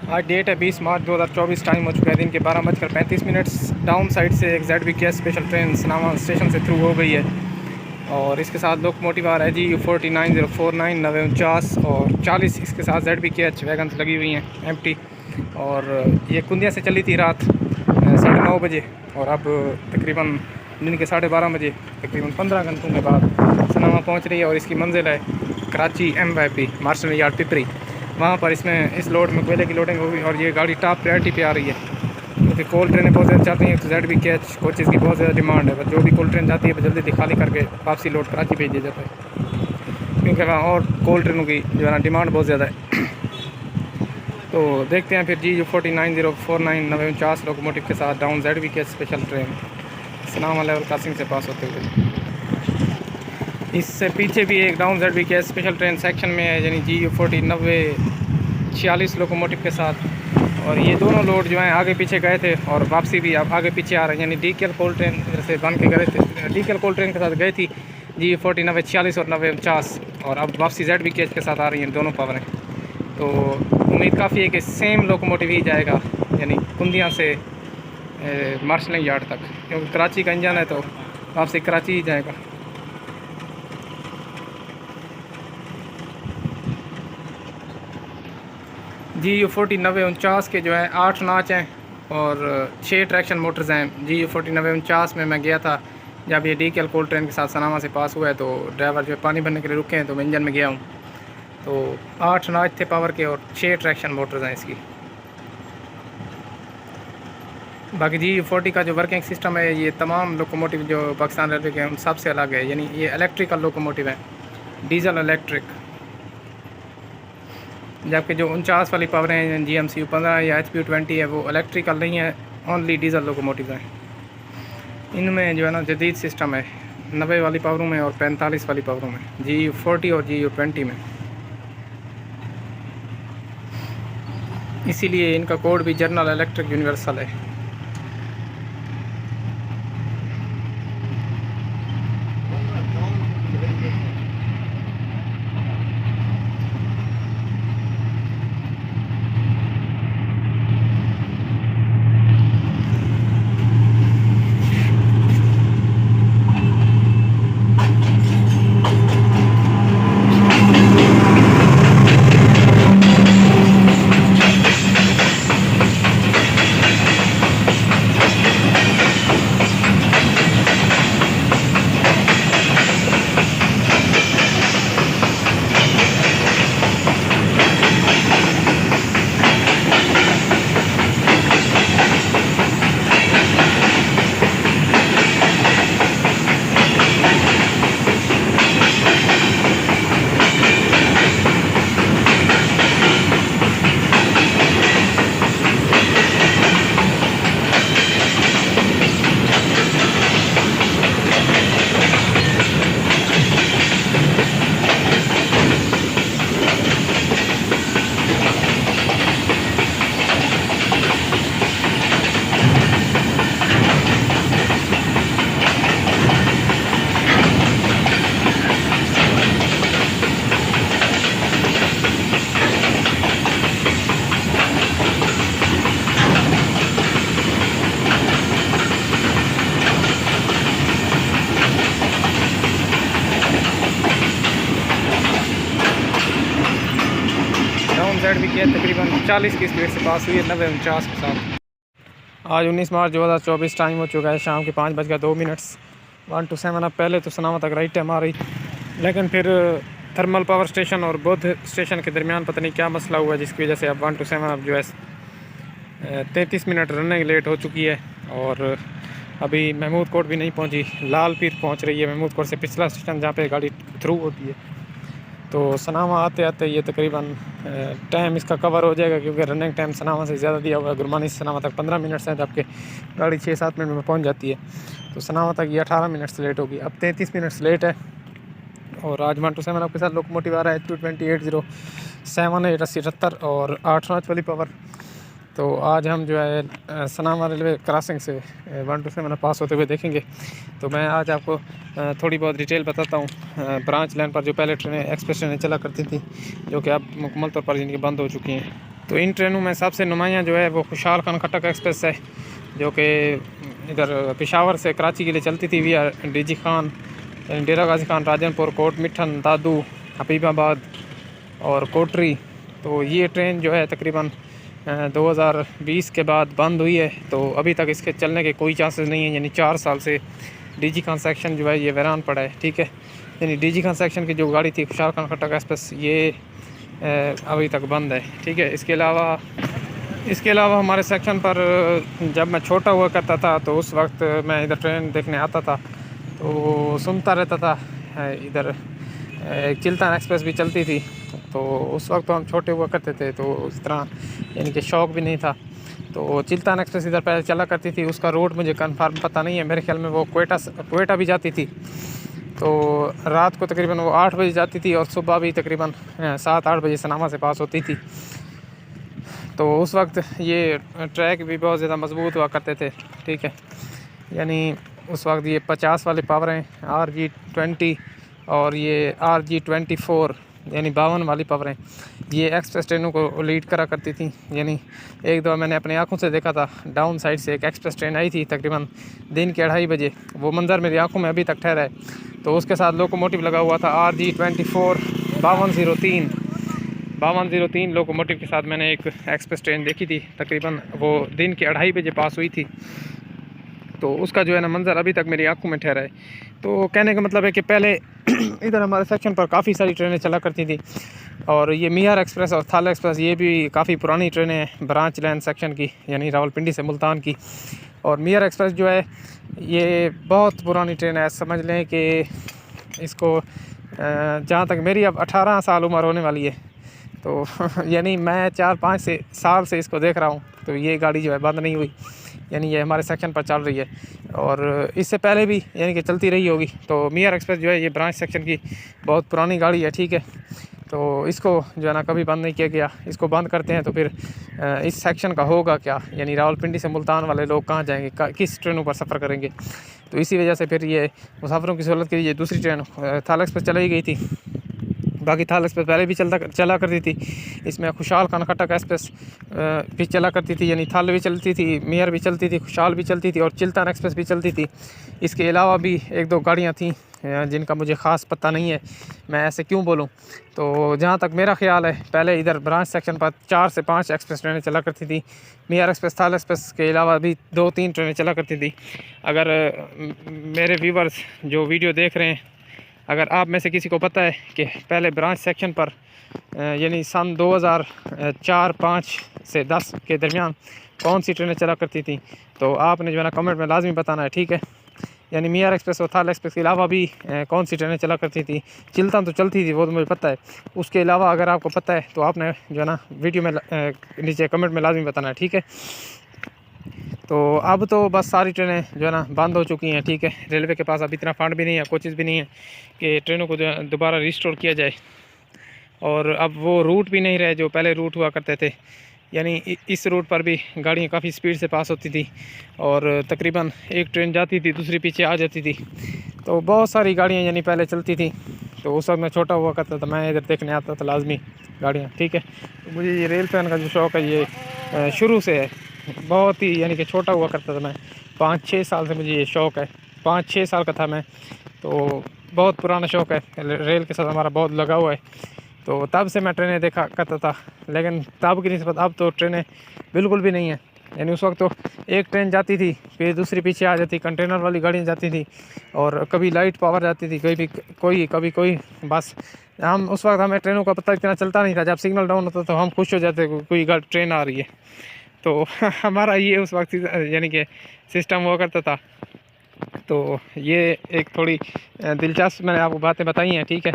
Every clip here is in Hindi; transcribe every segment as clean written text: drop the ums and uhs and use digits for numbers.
आज डेट है 20 मार्च 2024। टाइम हो चुका है दिन के 12:35। डाउन साइड से एक ZBK स्पेशल ट्रेन सनामा स्टेशन से थ्रू हो गई है और इसके साथ लोकोमोटिव आ रहा है GU49 049 9049 और 40। इसके साथ ZBKH वैगन्स लगी हुई हैं एम्प्टी। और ये कुंदिया से चली थी रात 9:30 बजे और अब तकरीबन दिन के 12:30 बजे तकरीबन 15 घंटों के बाद सनामा पहुंच रही है और इसकी मंजिल है Karachi MYP marshal yard Pipri. वहाँ पर इसमें इस लोड में कोयले की लोडिंग होगी और ये गाड़ी टॉप प्रायोरिटी पे आ रही है क्योंकि कोल ट्रेनें बहुत ज़्यादा चलती हैं। तो ZBKH कोचेज़ की बहुत ज़्यादा डिमांड है। जो भी कोल ट्रेन जाती है जल्दी खाली करके वापसी लोड कराची भेज दिया जाता है क्योंकि वहाँ और कोल ट्रेनों की जो है ना डिमांड बहुत ज़्यादा है। तो देखते हैं फिर GU49 049 9049 लोकोमोटिव के साथ down ZBKH special train Sanama level crossing से पास होते हुए। इससे पीछे भी एक down ZBKH special train section में है यानी GU40 90 46 लोकोमोटिव के साथ। और ये दोनों लोड जो हैं आगे पीछे गए थे और वापसी भी अब आगे पीछे आ रहे हैं यानी DKL कोल ट्रेन से बन के गए थे। DKL कोल ट्रेन के साथ गई थी GU40 90 46 और 90 49 और अब वापसी ZBKH के साथ आ रही हैं दोनों पावरें। तो उम्मीद काफ़ी है कि सेम लोकोमोटिव ही जाएगा यानी कुंदिया से मार्शलिंग यार्ड तक, क्योंकि कराची का इंजन है तो वापसी कराची ही जाएगा। GU40 90 49 के जो है 8 नाच हैं और 6 ट्रैक्शन मोटर्स हैं। GU40 90 49 में मैं गया था जब ये DKL कोल ट्रेन के साथ सनामा से पास हुआ है, तो ड्राइवर जो है पानी भरने के लिए रुके हैं तो मैं इंजन में गया हूँ। तो 8 नाच थे पावर के और 6 ट्रैक्शन मोटर्स हैं इसकी। बाकी GU40 का जो वर्किंग सिस्टम है ये तमाम लोकोमोटिव जो पाकिस्तान रेलवे के हैं उन सबसे अलग है, यानी ये इलेक्ट्रिकल लोकोमोटिव है, डीजल इलेक्ट्रिक। जबकि जो 49 वाली पावर हैं GMCU 15 या HPU 20 है वो इलेक्ट्रिकल नहीं है, ओनली डीजल लोकोमोटिव हैं। इनमें जो है ना जदीद सिस्टम है 90 वाली पावरों में और 45 वाली पावरों में, GU40 और GU20 में। इसीलिए इनका कोड भी जनरल इलेक्ट्रिक यूनिवर्सल है। ZBK तकरीबन 40 की स्पीड से पास हुई है 90 49 के साथ। आज 19 मार्च 2024 टाइम हो चुका है शाम के 5:02। 1 to 7 अब पहले तो सनामा तक राइट टाइम आ रही, लेकिन फिर थर्मल पावर स्टेशन और बुद्ध स्टेशन के दरमियान पता नहीं क्या मसला हुआ जिसकी वजह से अब 1 to 7 अब जो है 33 मिनट रनिंग लेट हो चुकी है। और अभी महमूद कोट भी नहीं पहुंची, लाल पीर पहुंच रही है महमूद कोट से पिछला स्टेशन जहाँ पे गाड़ी थ्रू होती है। तो सनामा आते आते ये तकरीबन टाइम इसका कवर हो जाएगा क्योंकि रनिंग टाइम सनामा से ज़्यादा दिया हुआ है। गुरमानी से सनामा तक 15 मिनट है जबकि गाड़ी 6-7 मिनट में पहुंच जाती है। तो सनामा तक ये 18 मिनट से लेट होगी, अब 33 मिनट लेट है। और आज 1 to 7 आपके साथ लोकोमोटिव आ रहा है HPU 2807 78 और 8 नॉच वाली पावर। तो आज हम जो है सनामा रेलवे क्रॉसिंग से 1 to 7 पास होते हुए देखेंगे। तो मैं आज आपको थोड़ी बहुत डिटेल बताता हूँ। ब्रांच लाइन पर जो पहले ट्रेनें एक्सप्रेस ट्रेनें चला करती थी जो कि अब मुकम्मल तौर पर जिनकी बंद हो चुकी हैं। तो इन ट्रेनों में सबसे नुमायाँ जो है वो खुशहाल खान खट्टक एक्सप्रेस है, जो कि इधर पेशावर से कराची के लिए चलती थी विया डीजी खान, डेरा गाजी खान, राजनपुर, कोट मिठन, दादू, हबीबाबाद और कोटरी। तो ये ट्रेन जो है तकरीबन 2020 के बाद बंद हुई है, तो अभी तक इसके चलने के कोई चांसेस नहीं है। यानी 4 साल से डीजी खान सेक्शन जो है ये वीरान पड़ा है, ठीक है। यानी डीजी खान सेक्शन की जो गाड़ी थी खुशहाल खान खट्टक एक्सप्रेस, ये अभी तक बंद है, ठीक है। इसके अलावा हमारे सेक्शन पर जब मैं छोटा हुआ करता था तो उस वक्त मैं इधर ट्रेन देखने आता था तो सुनता रहता था। इधर एक चिल्तान एक्सप्रेस भी चलती थी, तो उस वक्त तो हम छोटे हुआ करते थे तो उस तरह यानी कि शौक़ भी नहीं था। तो चिल्तान एक्सप्रेस इधर पहले चला करती थी, उसका रूट मुझे कंफर्म पता नहीं है, मेरे ख्याल में वो क्वेटा भी जाती थी। तो रात को तकरीबन वो 8 बजे जाती थी और सुबह भी तकरीबन 7-8 बजे सनामा से पास होती थी। तो उस वक्त ये ट्रैक भी बहुत ज़्यादा मजबूत हुआ करते थे, ठीक है। यानी उस वक्त ये 50 वाले पावरें RG20 और ये RG24 यानी 52 वाली पावरें ये एक्सप्रेस ट्रेनों को लीड करा करती थी। यानी एक दफ़ा मैंने अपनी आंखों से देखा था, डाउन साइड से एक एक्सप्रेस ट्रेन आई थी तकरीबन दिन के 2:30 बजे, वो मंज़र मेरी आंखों में अभी तक ठहरा है। तो उसके साथ लोकोमोटिव लगा हुआ था RG24 5203 लोकोमोटिव के साथ मैंने एक एक्सप्रेस ट्रेन देखी थी, तकरीबन वो दिन के 2:30 बजे पास हुई थी। तो उसका जो है ना मंज़र अभी तक मेरी आंखों में ठहरा है। तो कहने का मतलब है कि पहले इधर हमारे सेक्शन पर काफ़ी सारी ट्रेनें चला करती थी, और ये मियार एक्सप्रेस और थाला एक्सप्रेस ये भी काफ़ी पुरानी ट्रेनें हैं ब्रांच लाइन सेक्शन की, यानी रावलपिंडी से मुल्तान की। और मियार एक्सप्रेस जो है ये बहुत पुरानी ट्रेन है, समझ लें कि इसको जहाँ तक मेरी अब 18 साल उम्र होने वाली है, तो यानी मैं 4-5 साल से इसको देख रहा हूँ। तो ये गाड़ी जो है बंद नहीं हुई, यानी ये हमारे सेक्शन पर चल रही है और इससे पहले भी यानी कि चलती रही होगी। तो मियार एक्सप्रेस जो है ये ब्रांच सेक्शन की बहुत पुरानी गाड़ी है, ठीक है। तो इसको जो है ना कभी बंद नहीं किया गया। इसको बंद करते हैं तो फिर इस सेक्शन का होगा क्या, यानी रावलपिंडी से मुल्तान वाले लोग कहाँ जाएंगे, किस ट्रेनों पर सफ़र करेंगे। तो इसी वजह से फिर ये मुसाफिरों की सहूलत के लिए दूसरी ट्रेन थाला एक्सप्रेस चलाई गई थी। बाकी थाला एक्सप्रेस पहले भी चला करती थी। इसमें खुशहाल खान खट्टक एक्सप्रेस भी चला करती थी, यानी थाल भी चलती थी, मियार भी चलती थी, खुशहाल भी चलती थी और चिल्तान एक्सप्रेस भी चलती थी। इसके अलावा भी 1-2 गाड़ियाँ थीं जिनका मुझे ख़ास पता नहीं है, मैं ऐसे क्यों बोलूं। तो जहाँ तक मेरा ख्याल है पहले इधर ब्रांच सेक्शन पर 4 से 5 एक्सप्रेस ट्रेनें चला करती थी। मियार एक्सप्रेस, थाला एक्सप्रेस के अलावा भी 2-3 ट्रेनें चला करती थी। अगर मेरे व्यूवर्स जो वीडियो देख रहे हैं, अगर आप में से किसी को पता है कि पहले ब्रांच सेक्शन पर यानी सन 2004-5 से 10 के दरमियान कौन सी ट्रेनें चला करती थी, तो आपने जो है ना कमेंट में लाजमी बताना है, ठीक है। यानी मियार एक्सप्रेस और थाला एक्सप्रेस के अलावा भी कौन सी ट्रेनें चला करती थी। चिल्तान तो चलती थी, वो तो मुझे पता है। उसके अलावा अगर आपको पता है तो आपने जो है ना वीडियो में नीचे कमेंट में लाजमी बताना है, ठीक है। तो अब तो बस सारी ट्रेनें जो है ना बंद हो चुकी हैं, ठीक है। रेलवे के पास अब इतना फंड भी नहीं है, कोचिज़ भी नहीं है कि ट्रेनों को जो है दोबारा रिस्टोर किया जाए। और अब वो रूट भी नहीं रहे जो पहले रूट हुआ करते थे। यानी इस रूट पर भी गाड़ियाँ काफ़ी स्पीड से पास होती थी और तकरीबन एक ट्रेन जाती थी दूसरी पीछे आ जाती थी। तो बहुत सारी गाड़ियाँ यानी पहले चलती थी। तो उस वक्त मैं छोटा हुआ करता था, मैं इधर देखने आता था लाजमी गाड़ियाँ, ठीक है। तो मुझे ये रेल फैन का जो शौक़ है ये शुरू से है, बहुत ही यानी कि छोटा हुआ करता था मैं। 5-6 साल से मुझे ये शौक़ है, 5-6 साल का था मैं। तो बहुत पुराना शौक़ है, रेल के साथ हमारा बहुत लगा हुआ है। तो तब से मैं ट्रेनें देखा करता था, लेकिन तब की निस्बत अब तो ट्रेनें बिल्कुल भी नहीं है। यानी उस वक्त तो एक ट्रेन जाती थी फिर दूसरी पीछे आ जाती, कंटेनर वाली गाड़ियाँ जाती थी और कभी लाइट पावर जाती थी, कभी कोई बस हम उस वक्त हमें ट्रेनों का पता इतना चलता नहीं था। जब सिग्नल डाउन होता तो हम खुश हो जाते कोई ट्रेन आ रही है। तो हमारा ये उस वक्त यानी कि सिस्टम हुआ करता था। तो ये एक थोड़ी दिलचस्प मैंने आपको बातें बताई हैं, ठीक है।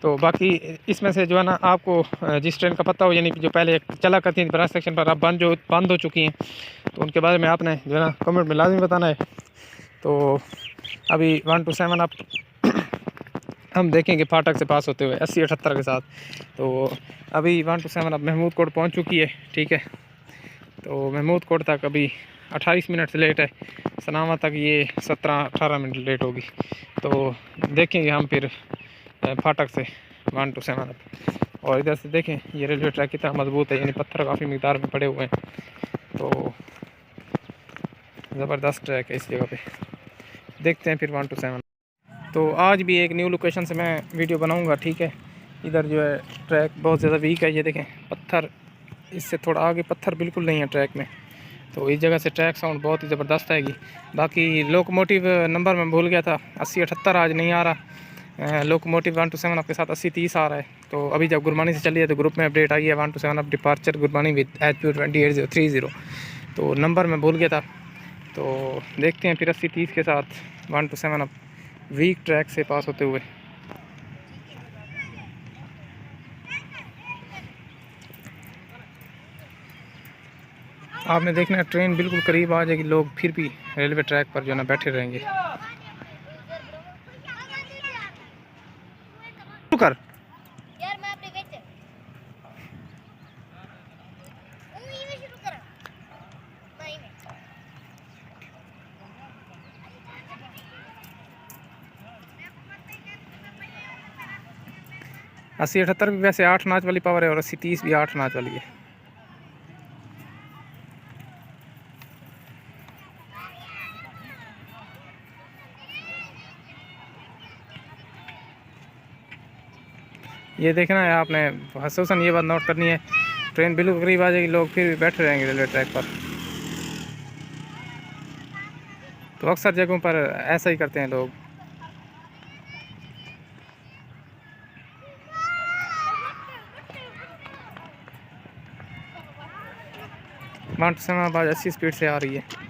तो बाकी इसमें से जो है ना आपको जिस ट्रेन का पता हो, यानी जो पहले चला करती थी ब्रांच सेक्शन पर, अब बंद हो चुकी हैं, तो उनके बारे में आपने जो है ना कमेंट में लाजमी बताना है। तो अभी 1 to 7 आप हम देखेंगे फाटक से पास होते हुए 80-78 के साथ। तो अभी 1 to 7 अब महमूद कोट पहुँच चुकी है, ठीक है। तो महमूद कोट तक अभी 28 मिनट से लेट है, सनामा तक ये 17-18 मिनट लेट होगी। तो देखेंगे हम फिर फाटक से 1 to 7 अब। और इधर से देखें ये रेलवे ट्रैक कितना मजबूत है, यानी पत्थर काफ़ी मिकदार में पड़े हुए हैं। तो ज़बरदस्त ट्रैक है इस जगह पे। देखते हैं फिर 1 to 7। तो आज भी एक न्यू लोकेशन से मैं वीडियो बनाऊंगा, ठीक है। इधर जो है ट्रैक बहुत ज़्यादा वीक है, ये देखें पत्थर, इससे थोड़ा आगे पत्थर बिल्कुल नहीं है ट्रैक में। तो इस जगह से ट्रैक साउंड बहुत ही ज़बरदस्त आएगी। बाकी लोकोमोटिव नंबर मैं भूल गया था, 8078 आज नहीं आ रहा। लोकोमोटिव 1 to 7 आपके साथ 8030 आ रहा है। तो अभी जब गुरबानी से चली है तो ग्रुप में अपडेट आई है 1 to 7 departure Gurbani with HP 28030। तो नंबर मैं भूल गया था। तो देखते हैं फिर 8030 के साथ 1 to 7 वीक ट्रैक से पास होते हुए। आपने देखना है ट्रेन बिल्कुल करीब आ जाएगी, लोग फिर भी रेलवे ट्रैक पर जो है ना बैठे रहेंगे। कर यार मैं अपने कहते 8078 भी वैसे 8 नाच वाली पावर है और 8030 भी 8 नाच वाली है। ये देखना है आपने, खसूसन ये बात नोट करनी है, ट्रेन बिल्कुल करीब आ जाएगी, लोग फिर भी बैठे रहेंगे रेलवे ट्रैक पर। तो अक्सर जगहों पर ऐसा ही करते हैं लोग। माउंट सैनाबाद 80 स्पीड से आ रही है।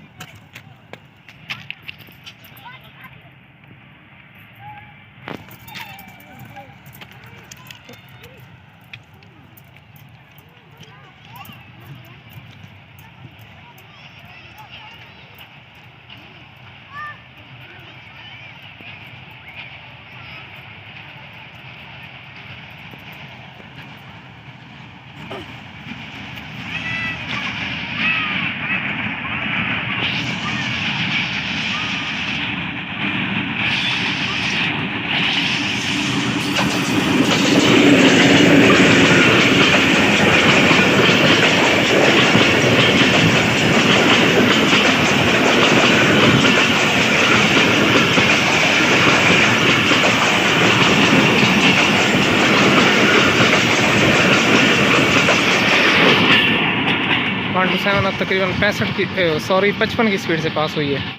अब तकरीबन 65 की 55 की स्पीड से पास हुई है।